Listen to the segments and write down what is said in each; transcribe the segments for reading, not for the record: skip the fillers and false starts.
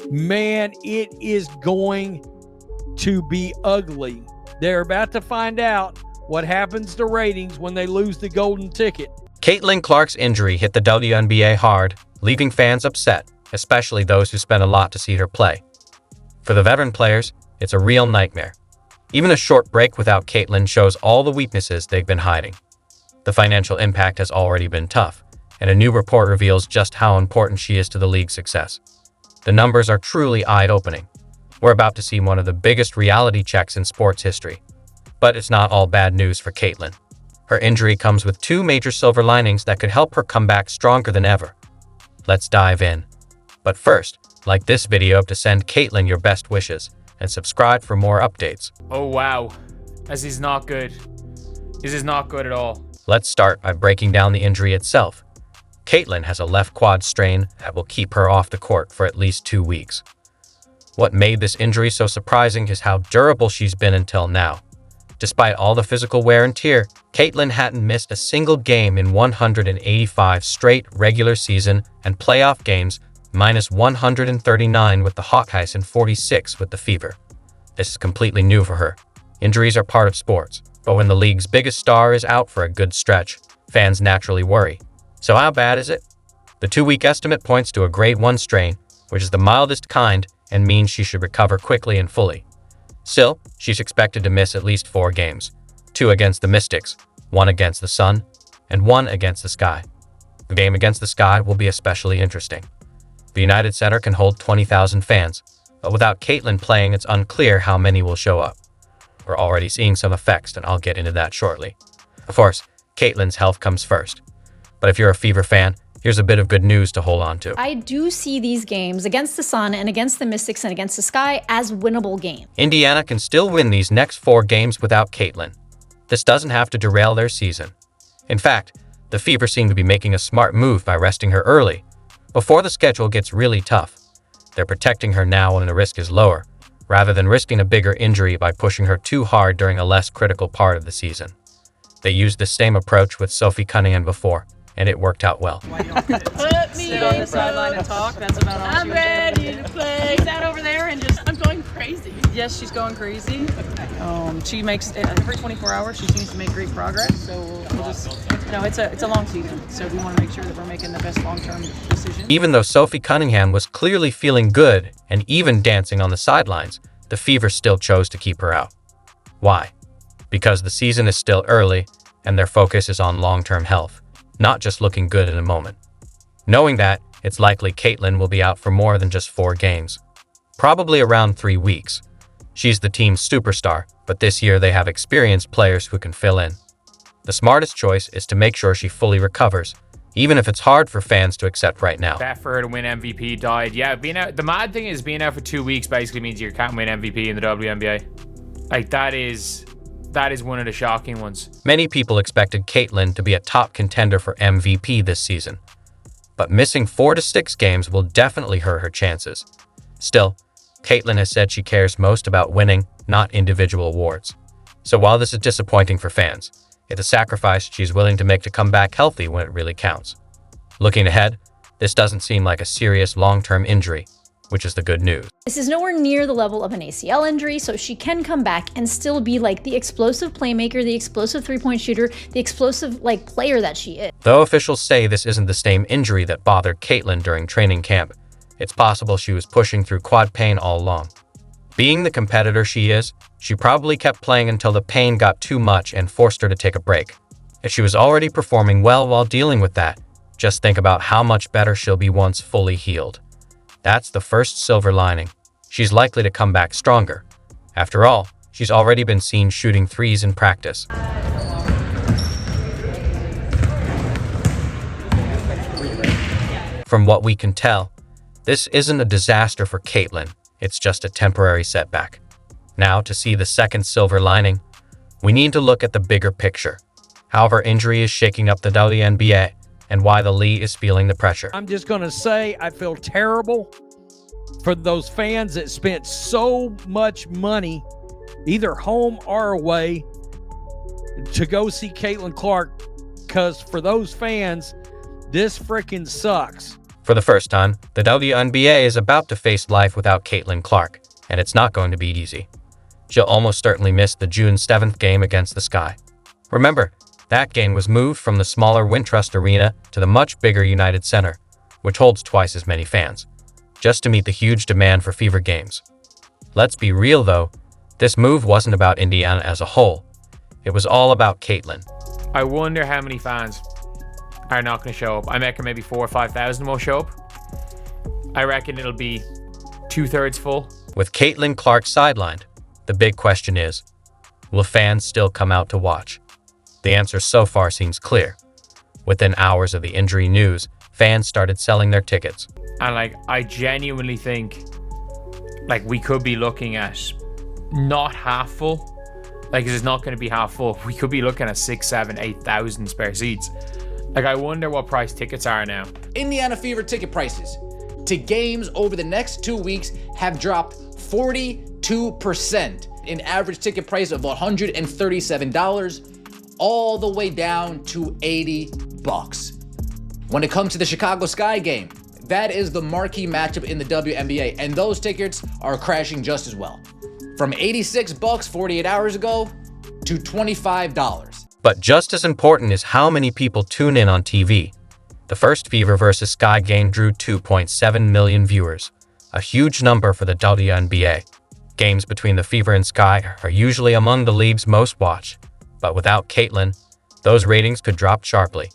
Man, it is going to be ugly. They're about to find out what happens to ratings when they lose the golden ticket. Caitlin Clark's injury hit the WNBA hard, leaving fans upset, especially those who spent a lot to see her play. For the veteran players, it's a real nightmare. Even a short break without Caitlin shows all the weaknesses they've been hiding. The financial impact has already been tough, and a new report reveals just how important she is to the league's success. The numbers are truly eye-opening. We're about to see one of the biggest reality checks in sports history. But it's not all bad news for Caitlin. Her injury comes with two major silver linings that could help her come back stronger than ever. Let's dive in. But first, like this video to send Caitlin your best wishes, and subscribe for more updates. Oh wow, this is not good. This is not good at all. Let's start by breaking down the injury itself. Caitlin has a left quad strain that will keep her off the court for at least 2 weeks. What made this injury so surprising is how durable she's been until now. Despite all the physical wear and tear, Caitlin hadn't missed a single game in 185 straight regular season and playoff games, minus 139 with the Hawkeyes and 46 with the Fever. This is completely new for her. Injuries are part of sports, but when the league's biggest star is out for a good stretch, fans naturally worry. So how bad is it? The 2-week estimate points to a grade 1 strain, which is the mildest kind and means she should recover quickly and fully. Still, she's expected to miss at least 4 games, 2 against the Mystics, 1 against the Sun, and 1 against the Sky. The game against the Sky will be especially interesting. The United Center can hold 20,000 fans, but without Caitlin playing, it's unclear how many will show up. We're already seeing some effects, and I'll get into that shortly. Of course, Caitlin's health comes first. But if you're a Fever fan, here's a bit of good news to hold on to. I do see these games against the Sun and against the Mystics and against the Sky as winnable games. Indiana can still win these next 4 games without Caitlin. This doesn't have to derail their season. In fact, the Fever seem to be making a smart move by resting her early, before the schedule gets really tough. They're protecting her now when the risk is lower, rather than risking a bigger injury by pushing her too hard during a less critical part of the season. They used the same approach with Sophie Cunningham before, and it worked out well. Put me sit on the sideline and talk. That's about all. I'm ready to play. She's out over there and just. I'm going crazy. Yes, she's going crazy. She makes every 24 hours. She seems to make great progress. So we'll just, it's a long season. So we want to make sure that we're making the best long-term decision. Even though Sophie Cunningham was clearly feeling good and even dancing on the sidelines, the Fever still chose to keep her out. Why? Because the season is still early, and their focus is on long-term health, not just looking good in a moment. Knowing that, it's likely Caitlin will be out for more than just 4 games, probably around 3 weeks. She's the team's superstar, but this year they have experienced players who can fill in. The smartest choice is to make sure she fully recovers, even if it's hard for fans to accept right now. Bet for her to win MVP died. Yeah, being out. The mad thing is being out for 2 weeks basically means you can't win MVP in the WNBA. Like that is one of the shocking ones. Many people expected Caitlin to be a top contender for MVP this season, but missing 4 to 6 games will definitely hurt her chances. Still, Caitlin has said she cares most about winning, not individual awards. So while this is disappointing for fans, it's a sacrifice she's willing to make to come back healthy when it really counts. Looking ahead, this doesn't seem like a serious long-term injury, which is the good news. This is nowhere near the level of an ACL injury, so she can come back and still be like the explosive playmaker, the explosive three-point shooter, the explosive player that she is. Though officials say this isn't the same injury that bothered Caitlin during training camp, it's possible she was pushing through quad pain all along. Being the competitor she is, she probably kept playing until the pain got too much and forced her to take a break. If she was already performing well while dealing with that, just think about how much better she'll be once fully healed. That's the first silver lining. She's likely to come back stronger. After all, she's already been seen shooting threes in practice. From what we can tell, this isn't a disaster for Caitlin, it's just a temporary setback. Now, to see the second silver lining, we need to look at the bigger picture, how her injury is shaking up the WNBA, and why the league is feeling the pressure. I'm just going to say I feel terrible for those fans that spent so much money, either home or away, to go see Caitlin Clark, because for those fans, this freaking sucks. For the first time, the WNBA is about to face life without Caitlin Clark, and it's not going to be easy. She'll almost certainly miss the June 7th game against the Sky. Remember, that game was moved from the smaller Wintrust Arena to the much bigger United Center, which holds twice as many fans, just to meet the huge demand for Fever games. Let's be real though, this move wasn't about Indiana as a whole. It was all about Caitlin. I wonder how many fans are not going to show up. I reckon maybe 4,000 or 5,000 will show up. I reckon it'll be 2/3 full. With Caitlin Clark sidelined, the big question is, will fans still come out to watch? The answer so far seems clear. Within hours of the injury news, fans started selling their tickets. And I genuinely think we could be looking at not half full. 'Cause it's not going to be half full. We could be looking at 6,000, 7,000, 8,000 spare seats. I wonder what price tickets are now. Indiana Fever ticket prices to games over the next 2 weeks have dropped 42%. An average ticket price of $137, all the way down to $80. When it comes to the Chicago Sky game, that is the marquee matchup in the WNBA, and those tickets are crashing just as well. From $86 48 hours ago to $25. But just as important is how many people tune in on TV. The first Fever vs. Sky game drew 2.7 million viewers, a huge number for the WNBA. Games between the Fever and Sky are usually among the league's most watched, but without Caitlin, those ratings could drop sharply.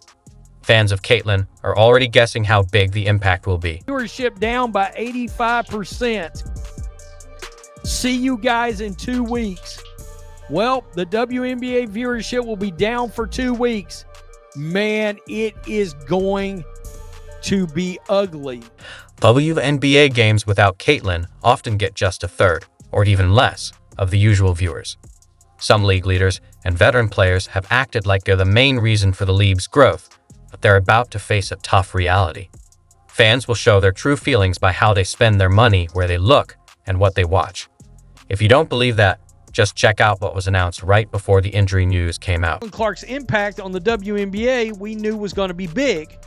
Fans of Caitlin are already guessing how big the impact will be. Viewership down by 85%. See you guys in 2 weeks. Well, the WNBA viewership will be down for 2 weeks. Man, it is going to be ugly. WNBA games without Caitlin often get just a third, or even less, of the usual viewers. Some league leaders and veteran players have acted like they're the main reason for the league's growth, but they're about to face a tough reality. Fans will show their true feelings by how they spend their money, where they look, and what they watch. If you don't believe that, just check out what was announced right before the injury news came out. Clark's impact on the WNBA we knew was going to be big.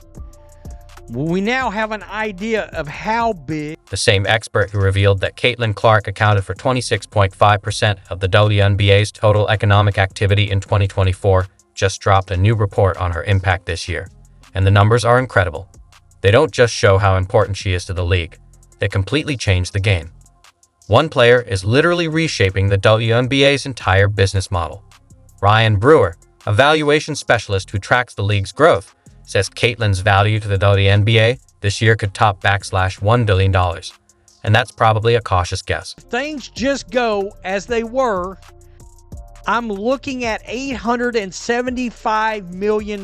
We now have an idea of how big. The same expert who revealed that Caitlin Clark accounted for 26.5% of the WNBA's total economic activity in 2024 just dropped a new report on her impact this year. And the numbers are incredible. They don't just show how important she is to the league, they completely change the game. One player is literally reshaping the WNBA's entire business model. Ryan Brewer, a valuation specialist who tracks the league's growth, says Caitlin's value to the WNBA this year could top $1 billion. And that's probably a cautious guess. Things just go as they were. I'm looking at $875 million,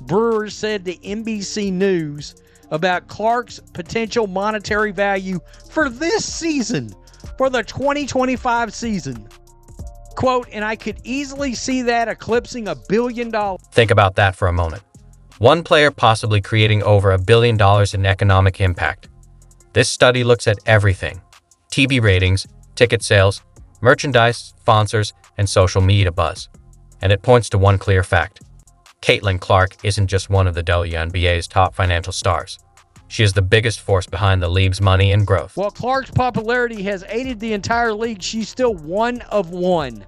Brewer said to NBC News about Clark's potential monetary value for this season, for the 2025 season. Quote, and I could easily see that eclipsing $1 billion. Think about that for a moment. One player possibly creating over $1 billion in economic impact. This study looks at everything: TV ratings, ticket sales, merchandise, sponsors, and social media buzz. And it points to one clear fact. Caitlin Clark isn't just one of the WNBA's top financial stars. She is the biggest force behind the league's money and growth. While Clark's popularity has aided the entire league, she's still one of one.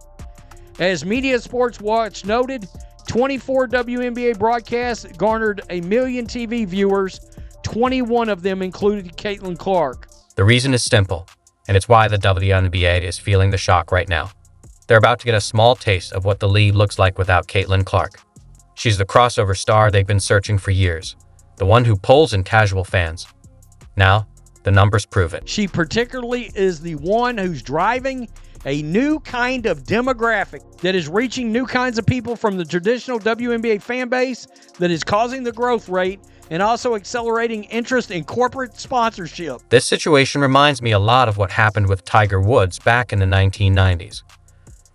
As Media Sports Watch noted, 24 WNBA broadcasts garnered 1 million TV viewers. 21 of them included Caitlin Clark. The reason is simple, and it's why the WNBA is feeling the shock right now. They're about to get a small taste of what the league looks like without Caitlin Clark. She's the crossover star they've been searching for years, the one who pulls in casual fans. Now, the numbers prove it. She particularly is the one who's driving a new kind of demographic that is reaching new kinds of people from the traditional WNBA fan base, that is causing the growth rate and also accelerating interest in corporate sponsorship. This situation reminds me a lot of what happened with Tiger Woods back in the 1990s.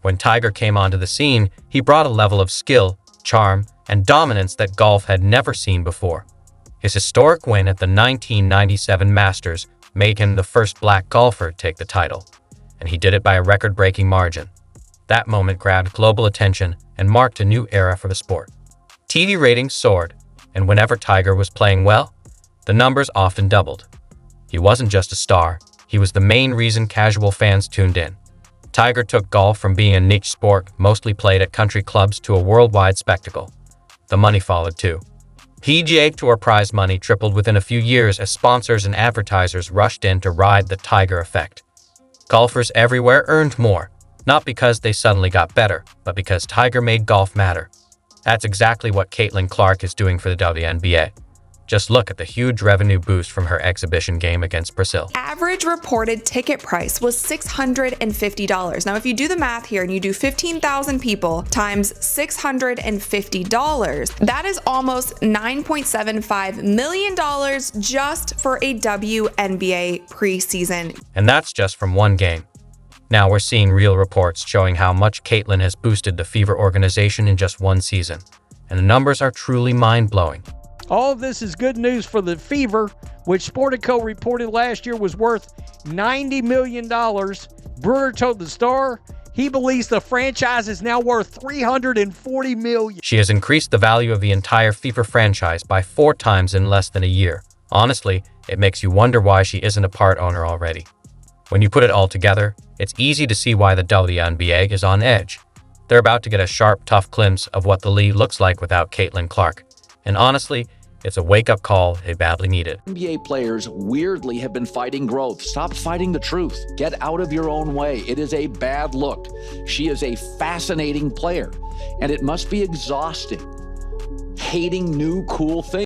When Tiger came onto the scene, he brought a level of skill, charm, and dominance that golf had never seen before. His historic win at the 1997 Masters made him the first black golfer to take the title, and he did it by a record-breaking margin. That moment grabbed global attention and marked a new era for the sport. TV ratings soared, and whenever Tiger was playing well, The numbers often doubled. He wasn't just a star, he was the main reason casual fans tuned in. Tiger took golf from being a niche sport mostly played at country clubs to a worldwide spectacle. The money followed too. PGA Tour prize money tripled within a few years as sponsors and advertisers rushed in to ride the Tiger effect. Golfers everywhere earned more, not because they suddenly got better, but because Tiger made golf matter. That's exactly what Caitlin Clark is doing for the WNBA. Just look at the huge revenue boost from her exhibition game against Brazil. Average reported ticket price was $650. Now, if you do the math here and you do 15,000 people times $650, that is almost $9.75 million just for a WNBA preseason. And that's just from one game. Now we're seeing real reports showing how much Caitlin has boosted the Fever organization in just one season. And the numbers are truly mind-blowing. All of this is good news for the Fever, which Sportico reported last year was worth $90 million. Brewer told the Star he believes the franchise is now worth $340 million. She has increased the value of the entire Fever franchise by 4 times in less than a year. Honestly, it makes you wonder why she isn't a part owner already. When you put it all together, it's easy to see why the WNBA is on edge. They're about to get a sharp, tough glimpse of what the league looks like without Caitlin Clark. And honestly, it's a wake-up call they badly needed. NBA players weirdly have been fighting growth. Stop fighting the truth. Get out of your own way. It is a bad look. She is a fascinating player, and it must be exhausting hating new cool things.